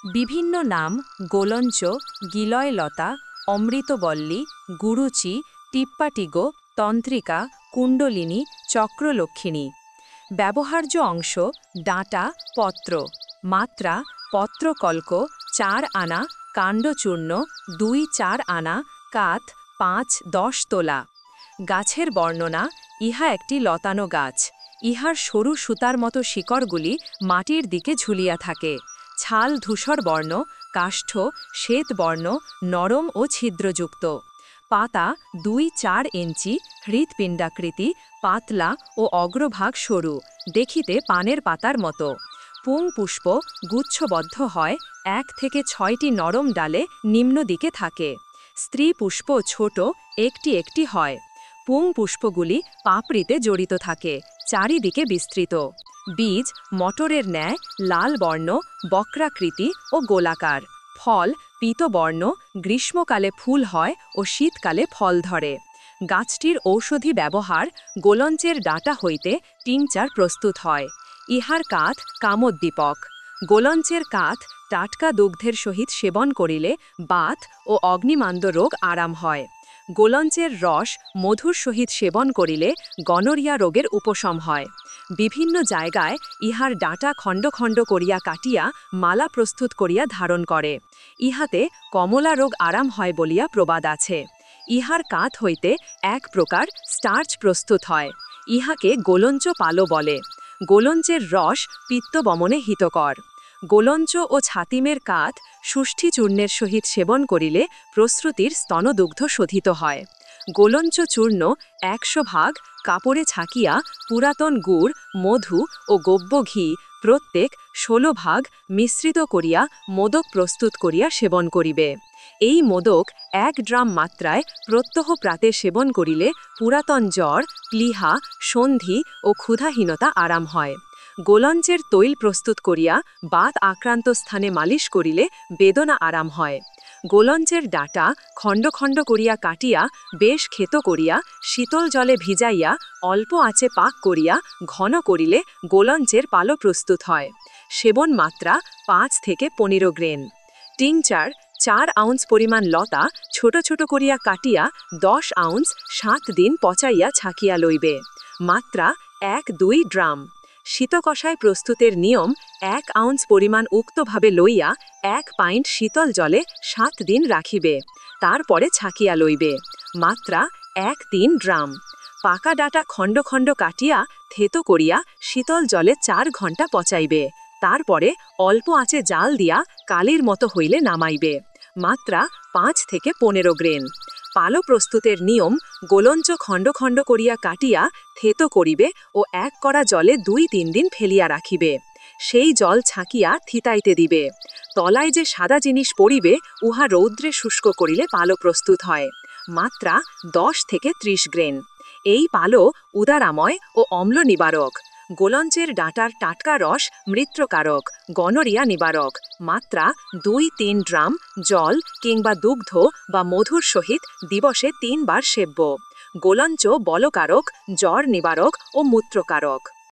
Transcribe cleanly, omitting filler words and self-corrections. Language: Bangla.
বিভিন্ন নাম গোলঞ্চ, গিলয়লতা, অমৃতবল্লী, গুরুচি, টিপ্পাটিগো, তন্ত্রিকা, কুণ্ডলিনী, চক্রলক্ষিণী। ব্যবহার্য অংশ ডাঁটা, পত্র। মাত্রা পত্রকল্ক 4 আনা, কাণ্ডচূর্ণ 2-4 আনা, কাঠ 5-10 তোলা। গাছের বর্ণনা ইহা একটি লতানো গাছ। ইহার সরু সুতার মতো শিকড়গুলি মাটির দিকে ঝুলিয়া থাকে। ছাল ধূসর বর্ণ, কাষ্ঠ শ্বেতবর্ণ, নরম ও ছিদ্রযুক্ত। পাতা 2-4 ইঞ্চি, হৃৎপিণ্ডাকৃতি, পাতলা ও অগ্রভাগ সরু, দেখিতে পানের পাতার মতো। পুং পুষ্প গুচ্ছবদ্ধ হয়, 1 থেকে 6টি নরম ডালে নিম্ন দিকে থাকে। স্ত্রী পুষ্প ছোট, একটি একটি হয়। পুং পুষ্পগুলি পাপড়িতে জড়িত থাকে, চারিদিকে বিস্তৃত। বীজ মটরের ন্যায় লাল বর্ণ, বক্রাকৃতি ও গোলাকার। ফল পীতবর্ণ, গ্রীষ্মকালে ফুল হয় ও শীতকালে ফল ধরে। গাছটির ঔষধি ব্যবহার গোলঞ্চের ডাঁটা হইতে টিংচার প্রস্তুত হয়। ইহার কাঠ কামোদ্দীপক। গোলঞ্চের কাঠ টাটকা দুগ্ধের সহিত সেবন করিলে বাত ও অগ্নিমান্দ রোগ আরাম হয়। গোলঞ্চের রস মধুর সহিত সেবন করিলে গনোরিয়া রোগের উপশম হয়। বিভিন্ন জায়গায় ইহার ডাঁটা খণ্ড খণ্ড করিয়া কাটিয়া মালা প্রস্তুত করিয়া ধারণ করে। ইহাতে কমলা রোগ আরাম হয় বলিয়া প্রবাদ আছে। ইহার কাঠ হইতে এক প্রকার স্টার্চ প্রস্তুত হয়। ইহাকে গোলঞ্চ পালো বলে। গোলঞ্চের রস পিত্তবমনে হিতকর। গোলঞ্চ ও ছাতিমের কাঠ সুষ্ঠি চূর্ণের সহিত সেবন করিলে প্রসূতির স্তনদুগ্ধ শোধিত হয়। গোলঞ্চ চূর্ণ 100 ভাগ কাপড়ে ছাকিয়া পুরাতন গুড়, মধু ও গব্য ঘি প্রত্যেক 16 ভাগ মিশ্রিত করিয়া মোদক প্রস্তুত করিয়া সেবন করিবে। এই মোদক 1 ড্রাম মাত্রায় প্রত্যহ প্রাতে সেবন করিলে পুরাতন জ্বর, প্লীহা, সন্ধি ও ক্ষুধাহীনতা আরাম হয়। গোলঞ্চের তৈল প্রস্তুত করিয়া বাত আক্রান্ত স্থানে মালিশ করিলে বেদনা আরাম হয়। গোলঞ্চের ডাঁটা খণ্ড খণ্ড করিয়া কাটিয়া বেশ ক্ষেত করিয়া শীতল জলে ভিজাইয়া অল্প আঁচে পাক করিয়া ঘন করিলে গোলঞ্চের পালো প্রস্তুত হয়। সেবন মাত্রা 5 থেকে 15 গ্রেন। টিংচার 4 আউন্স পরিমাণ লতা ছোট ছোট করিয়া কাটিয়া 10 আউন্স 7 দিন পচাইয়া ছাকিয়া লইবে। মাত্রা 1-2 ড্রাম। শীতকষায় প্রস্তুতের নিয়ম 1 আউন্স পরিমাণ উক্তভাবে লইয়া 1 পাইন্ট শীতল জলে 7 দিন রাখিবে, তারপরে ছাকিয়া লইবে। মাত্রা 1-3 ড্রাম। পাকা ডাঁটা খণ্ড খণ্ড কাটিয়া থেতো করিয়া শীতল জলে 4 ঘণ্টা পচাইবে, তারপরে অল্প আঁচে জাল দিয়া কালির মতো হইলে নামাইবে। মাত্রা 5 থেকে 15 গ্রেন। পালো প্রস্তুতের নিয়ম গোলঞ্চ খণ্ড খণ্ড করিয়া কাটিয়া থেতো করিবে ও 1 কড়া জলে 2-3 দিন ফেলিয়া রাখিবে। সেই জল ছাকিয়া থিতাইতে দিবে। তলায় যে সাদা জিনিস পড়িবে উহা রৌদ্রে শুষ্ক করিলে পালো প্রস্তুত হয়। মাত্রা 10 থেকে 30 গ্রেন। এই পালো উদারাময় ও অম্ল নিবারক। গোলঞ্চের ডাঁটার টাটকা রস মৃত্যকারক, গনোরিয়া নিবারক। মাত্রা 2-3 ড্রাম জল কিংবা দুগ্ধ বা মধুর সহিত দিবসে 3 বার সেব্য। গোলঞ্চ বলকারক, জ্বর নিবারক ও মূত্রকারক।